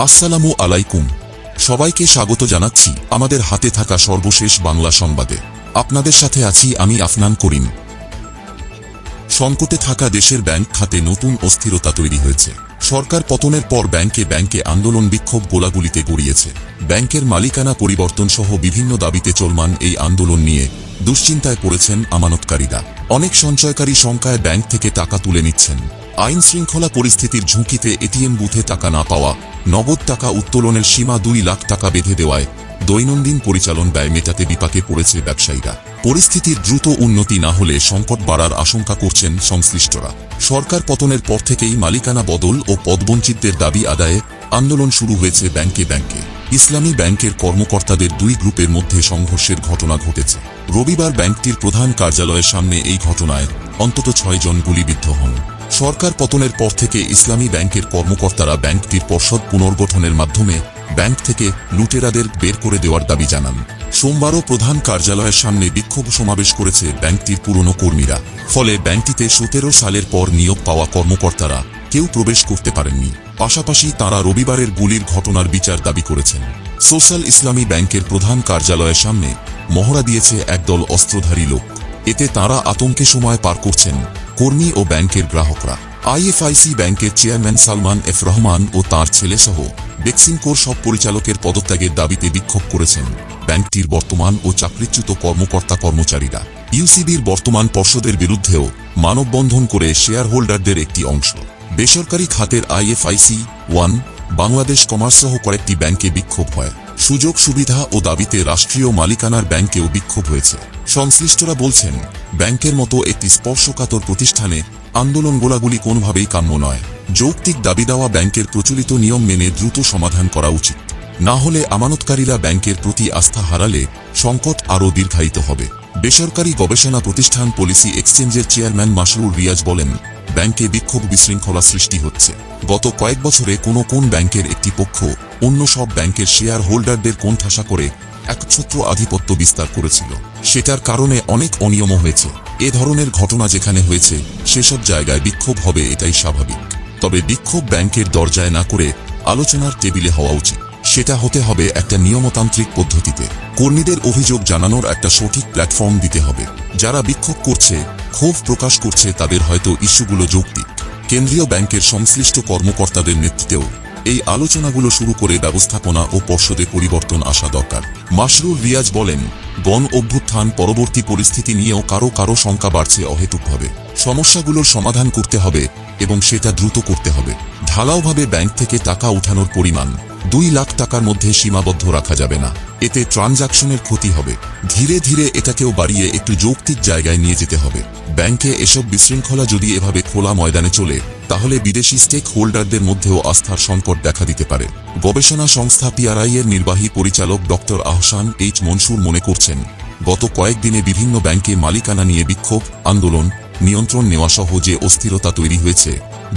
আসসালামু আলাইকুম, সবাইকে স্বাগত জানাচ্ছি আমাদের হাতে থাকা সর্বশেষ বাংলা সংবাদে। আপনাদের সাথে আছি আমি আফনান করিম। সংকটে থাকা দেশের ব্যাংক খাতে নতুন অস্থিরতা তৈরি হয়েছে। সরকার পতনের পর ব্যাংকে আন্দোলন বিক্ষোভ গোলাগুলিতে গড়িয়েছে। ব্যাংকের মালিকানা পরিবর্তন সহ বিভিন্ন দাবিতে চলমান এই আন্দোলন নিয়ে দুশ্চিন্তায় পড়েছেন আমানতকারীরা। অনেক সঞ্চয়কারী শঙ্কায় ব্যাংক থেকে টাকা তুলে নিচ্ছেন। আইন শৃঙ্খলা পরিস্থিতির ঝুঁকিতে এটিএম বুথে টাকা না পাওয়া, নগদ টাকা উত্তোলনের সীমা 2 লাখ টাকা বেঁধে দেওয়ায় দৈনন্দিন পরিচালন ব্যয় মেটাতে বিপাকে পড়েছে ব্যবসায়ীরা। পরিস্থিতির দ্রুত উন্নতি না হলে সংকট বাড়ার আশঙ্কা করছেন সংশ্লিষ্টরা। সরকার পতনের পর থেকেই মালিকানা বদল ও পদবঞ্চিতদের দাবি আদায়ে আন্দোলন শুরু হয়েছে ব্যাংকে। ইসলামী ব্যাংকের কর্মকর্তাদের 2 গ্রুপের মধ্যে সংঘর্ষের ঘটনা ঘটেছে। রবিবার ব্যাংকটির প্রধান কার্যালয়ের সামনে এই ঘটনায় অন্তত 6 জন গুলিবিদ্ধ হন। সরকার পতনের পর থেকে ইসলামী ব্যাংকের কর্মকর্তারা ব্যাংকটির পর্ষদ পুনর্গঠনের মাধ্যমে ব্যাংক থেকে লুটেরাদের বের করে দেওয়ার দাবি জানান। সোমবারও প্রধান কার্যালয়ের সামনে বিক্ষোভ সমাবেশ করেছে ব্যাংকটির পুরনো কর্মীরা। ফলে ব্যাংকটিতে 17 সালের পর নিয়োগ পাওয়া কর্মকর্তারা কেউ প্রবেশ করতে পারেননি। পাশাপাশি তাঁরা রবিবারের গুলির ঘটনার বিচার দাবি করেছেন। সোশ্যাল ইসলামী ব্যাংকের প্রধান কার্যালয়ের সামনে মহড়া দিয়েছে একদল অস্ত্রধারী লোক। এতে তাঁরা আতঙ্কে সময় পার করছেন কর্মী ও ব্যাংকের গ্রাহকরা। আইএফআইসি ব্যাংকের চেয়ারম্যান সালমান এফ রহমান ও তাঁর ছেলেসহ বেক্সিমকোর সব পরিচালকের পদত্যাগের দাবিতে বিক্ষোভ করেছেন ব্যাংকটির বর্তমান ও চাকরিচ্যুত কর্মকর্তা-কর্মচারীরা। ইউসিবির বর্তমান পর্ষদের বিরুদ্ধেও মানববন্ধন করে শেয়ার হোল্ডারদের একটি অংশ। বেসরকারি খাতের আইএফআইসি, ওয়ান বাংলাদেশ কমার্স সহ কয়েকটি ব্যাংকে বিক্ষোভ হয়। সুযোগ সুবিধা ও দাবিতে রাষ্ট্রীয় মালিকানার ব্যাংকেও বিক্ষোভ হয়েছে। সংশ্লিষ্টরা বলছেন, ব্যাংকের মতো একটি স্পর্শকাতর প্রতিষ্ঠানে আন্দোলন গোলাগুলি কোনোভাবেই কাম্য নয়। যৌক্তিক দাবি দেওয়া ব্যাংকের প্রচলিত নিয়ম মেনে দ্রুত সমাধান করা উচিত। না হলে আমানতকারীরা ব্যাংকের প্রতি আস্থা হারালে সংকট আরও দীর্ঘায়িত হবে। বেসরকারি গবেষণা প্রতিষ্ঠান পলিসি এক্সচেঞ্জের চেয়ারম্যান মাসরুর রিয়াজ বলেন, ব্যাংকে বিক্ষোভ বিশৃঙ্খলা সৃষ্টি হচ্ছে। গত কয়েক বছরে কোন ব্যাংকের একটি পক্ষ অন্য সব ব্যাংকের শেয়ার হোল্ডারদের কোণঠাসা করে একছত্র আধিপত্য বিস্তার করেছিল। সেটার কারণে অনেক অনিয়ম হয়েছে। এ ধরনের ঘটনা যেখানে হয়েছে সেসব জায়গায় বিক্ষোভ হবে, এটাই স্বাভাবিক। তবে বিক্ষোভ ব্যাংকের দরজায় না করে আলোচনার টেবিলে হওয়া উচিত। সেটা হতে হবে একটা নিয়মতান্ত্রিক পদ্ধতিতে। কর্মীদের অভিযোগ জানানোর একটা সঠিক প্ল্যাটফর্ম দিতে হবে। যারা বিক্ষোভ করছে, ক্ষোভ প্রকাশ করছে, তাদের হয়তো ইস্যুগুলো যৌক্তিক। কেন্দ্রীয় ব্যাংকের সংশ্লিষ্ট কর্মকর্তাদের নেতৃত্বেও এই আলোচনাগুলো শুরু করে ব্যবস্থাপনা ও পর্ষদে পরিবর্তন আসা দরকার। মাসরুর রিয়াজ বলেন, গণ অভ্যুত্থান পরবর্তী পরিস্থিতি নিয়েও কারো শঙ্কা বাড়ছে অহেতুকভাবে। সমস্যাগুলোর সমাধান করতে হবে এবং সেটা দ্রুত করতে হবে। ঢালাওভাবে ব্যাংক থেকে টাকা উঠানোর পরিমাণ 2 লাখ টাকার মধ্যে সীমাবদ্ধ রাখা যাবে না। এতে ট্রানজাকশনের ক্ষতি হবে। ধীরে ধীরে এটাকেও বাড়িয়ে একটু যৌক্তিক জায়গায় নিয়ে যেতে হবে। ব্যাংকে এসব বিশৃঙ্খলা যদি এভাবে খোলা ময়দানে চলে, তাহলে বিদেশি স্টেক হোল্ডারদের মধ্যেও আস্থার সংকট দেখা দিতে পারে। গবেষণা সংস্থা পিআরআই এর নির্বাহী পরিচালক ডক্টর আহসান এইচ মনসুর মনে করছেন, গত কয়েকদিনে বিভিন্ন ব্যাংকে মালিকানা নিয়ে বিক্ষোভ, আন্দোলন, নিয়ন্ত্রণ নেওয়া সহ যে অস্থিরতা তৈরি হয়েছে,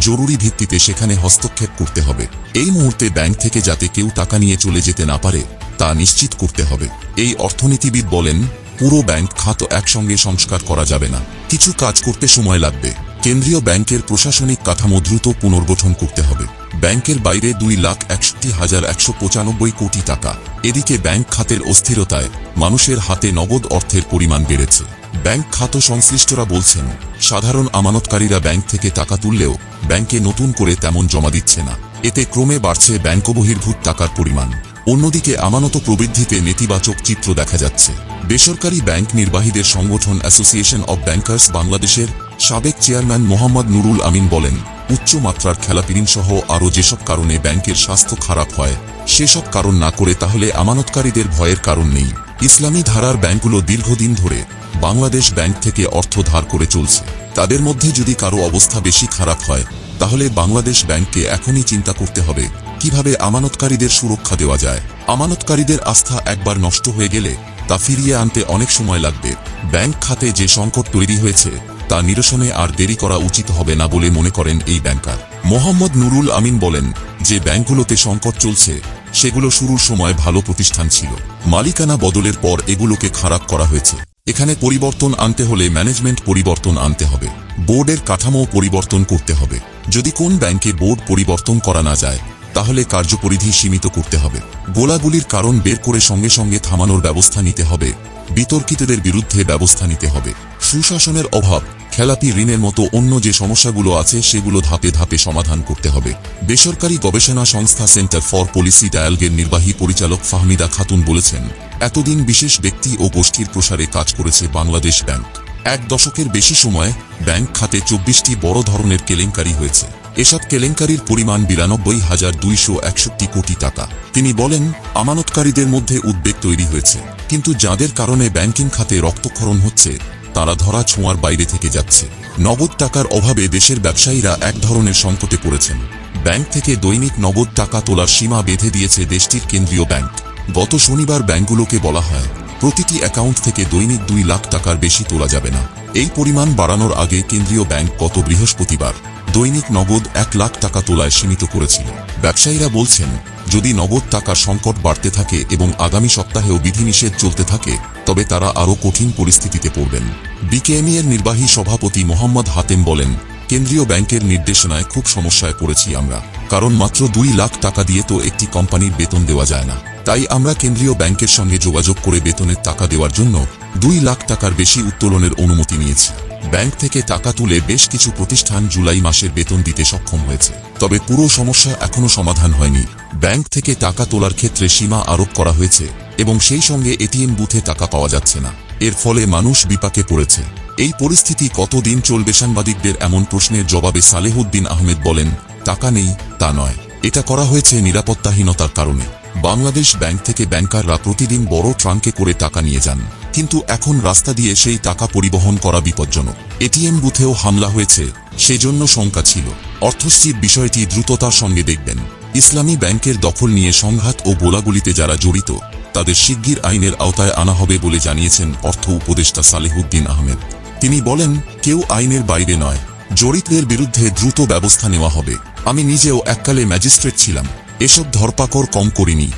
জরুরি ভিত্তিতে সেখানে হস্তক্ষেপ করতে হবে। এই মুহূর্তে ব্যাংক থেকে যাতে কেউ টাকা নিয়ে চলে যেতে না পারে তা নিশ্চিত করতে হবে। এই অর্থনীতিবিদ বলেন, পুরো ব্যাংক খাত একসঙ্গে সংস্কার করা যাবে না। কিছু কাজ করতে সময় লাগবে। কেন্দ্রীয় ব্যাংকের প্রশাসনিক কাঠামো দ্রুত পুনর্গঠন করতে হবে। ব্যাংকের বাইরে 2,61,195 কোটি টাকা। এদিকে ব্যাংক খাতের অস্থিরতায় মানুষের হাতে নগদ অর্থের পরিমাণ বেড়েছে। ব্যাংক খাত সংশ্লিষ্টরা বলছেন, সাধারণ আমানতকারীরা ব্যাংক থেকে টাকা তুললেও ব্যাংকে নতুন করে তেমন জমা দিচ্ছে না। এতে ক্রমে বাড়ছে ব্যাংকবহির্ভূত টাকার পরিমাণ। অন্যদিকে আমানত প্রবৃদ্ধিতে নেতিবাচক চিত্র দেখা যাচ্ছে। বেসরকারি ব্যাংক নির্বাহীদের সংগঠন অ্যাসোসিয়েশন অব ব্যাংকার্স বাংলাদেশের সাবেক চেয়ারম্যান মোহাম্মদ নুরুল আমিন বলেন, উচ্চ মাত্রার খেলাপিঋণ সহ আরও যেসব কারণে ব্যাংকের স্বাস্থ্য খারাপ হয়, সেসব কারণ না করে তাহলে আমানতকারীদের ভয়ের কারণ নেই। ইসলামী ধারার ব্যাংকগুলো দীর্ঘদিন ধরে বাংলাদেশ ব্যাংক থেকে অর্থ ধার করে চলছে। তাদের মধ্যে যদি কারো অবস্থা বেশি খারাপ হয়, তাহলে বাংলাদেশ ব্যাংককে এখনই চিন্তা করতে হবে কিভাবে আমানতকারীদের সুরক্ষা দেওয়া যায়। আমানতকারীদের আস্থা একবার নষ্ট হয়ে গেলে তা ফিরিয়ে আনতে অনেক সময় লাগবে। ব্যাংক খাতে যে সংকট তৈরি হয়েছে তা নিরসনে আর দেরি করা উচিত হবে না বলে মনে করেন এই ব্যাংকার। মোহাম্মদ নুরুল আমিন বলেন, যে ব্যাংকগুলোতে সংকট চলছে সেগুলো শুরুর সময় ভালো প্রতিষ্ঠান ছিল। মালিকানা বদলের পর এগুলোকে খারাপ করা হয়েছে। এখানে পরিবর্তন আনতে হলে ম্যানেজমেন্ট পরিবর্তন আনতে হবে, বোর্ডের কাঠামো পরিবর্তন করতে হবে। যদি কোন ব্যাংকে বোর্ড পরিবর্তন করা না যায়, তাহলে কার্যপরিধি সীমিত করতে হবে। গোলাগুলির কারণ বের করে সঙ্গে সঙ্গে থামানোর ব্যবস্থা নিতে হবে। বিতর্কিতদের বিরুদ্ধে ব্যবস্থা নিতে হবে। সুশাসনের অভাব, খেলাপি ঋণের মতো অন্য যে সমস্যাগুলো আছে সেগুলো ধাপে ধাপে সমাধান করতে হবে। বেসরকারি গবেষণা সংস্থা সেন্টার ফর পলিসি ডায়ালগের নির্বাহী পরিচালক ফাহমিদা খাতুন বলেছেন, এতদিন বিশেষ ব্যক্তি ও গোষ্ঠীর প্রসারে কাজ করেছে বাংলাদেশ ব্যাংক। 1 দশকের বেশি সময় ব্যাংক খাতে 24টি বড় ধরনের কেলেঙ্কারি হয়েছে। এসব কেলেঙ্কারির পরিমাণ 92,261 কোটি টাকা। তিনি বলেন, আমানতকারীদের মধ্যে উদ্বেগ তৈরি হয়েছে, কিন্তু যাদের কারণে ব্যাংকিং খাতে রক্তক্ষরণ হচ্ছে তারা ধরা ছোঁয়ার বাইরে থেকে যাচ্ছে। নগদ টাকার অভাবে দেশের ব্যবসায়ীরা এক ধরনের সংকটে পড়েছেন। ব্যাংক থেকে দৈনিক নগদ টাকা তোলার সীমা বেঁধে দিয়েছে দেশটির কেন্দ্রীয় ব্যাংক। গত শনিবার ব্যাংকগুলোকে বলা হয়, প্রতিটি অ্যাকাউন্ট থেকে দৈনিক 2 লাখ টাকার বেশি তোলা যাবে না। এই পরিমাণ বাড়ানোর আগে কেন্দ্রীয় ব্যাংক গত বৃহস্পতিবার দৈনিক নগদ 1 লাখ টাকা তোলায় সীমিত করেছিল। ব্যবসায়ীরা বলছেন, যদি নগদ টাকার সংকট বাড়তে থাকে এবং আগামী সপ্তাহেও বিধিনিষেধ চলতে থাকে, তবে তারা আরও কঠিন পরিস্থিতিতে পড়বেন। বিকেএমই এর নির্বাহী সভাপতি মোহাম্মদ হাতেম বলেন, কেন্দ্রীয় ব্যাংকের নির্দেশনায় খুব সমস্যায় পড়েছি আমরা, কারণ মাত্র 2 লাখ টাকা দিয়ে তো একটি কোম্পানির বেতন দেওয়া যায় না। তাই আমরা কেন্দ্রীয় ব্যাংকের সঙ্গে যোগাযোগ করে বেতনের টাকা দেওয়ার জন্য 2 লাখ টাকার বেশি উত্তোলনের অনুমতি নিয়েছি। ব্যাংক থেকে টাকা তুলে বেশ কিছু প্রতিষ্ঠান জুলাই মাসের বেতন দিতে সক্ষম হয়েছে, তবে পুরো সমস্যা এখনো সমাধান হয়নি। ব্যাংক থেকে টাকা তোলার ক্ষেত্রে সীমা আরোপ করা হয়েছে এবং সেই সঙ্গে এটিএম বুথে টাকা পাওয়া যাচ্ছে না। এর ফলে মানুষ বিপাকে পড়েছে। এই পরিস্থিতি কতদিন চলবে? সাংবাদিকদের এমন প্রশ্নের জবাবে সালেহুদ্দিন আহমেদ বলেন, টাকা নেই তা নয়, এটা করা হয়েছে নিরাপত্তাহীনতার কারণে। বাংলাদেশ ব্যাংক থেকে ব্যাংকাররা প্রতিদিন বড় ট্রাঙ্কে করে টাকা নিয়ে যান, কিন্তু এখন রাস্তা দিয়ে সেই টাকা পরিবহন করা বিপজ্জনক। এটিএম বুথেও হামলা হয়েছে, সেজন্য শঙ্কা ছিল। অর্থশ্রীর বিষয়টি দ্রুততার সঙ্গে দেখবেন। ইসলামী ব্যাংকের দখল নিয়ে সংঘাত ও গোলাগুলিতে যারা জড়িত তাদের শিগগির আইনের আওতায় আনা হবে বলে জানিয়েছেন অর্থ উপদেষ্টা সালেহুদ্দিন আহমেদ। তিনি বলেন, কেউ আইনের বাইরে নয়, জড়িতদের বিরুদ্ধে দ্রুত ব্যবস্থা নেওয়া হবে। আমি নিজেও এককালে ম্যাজিস্ট্রেট ছিলাম, এসব ধরপাকড় কম করিনি।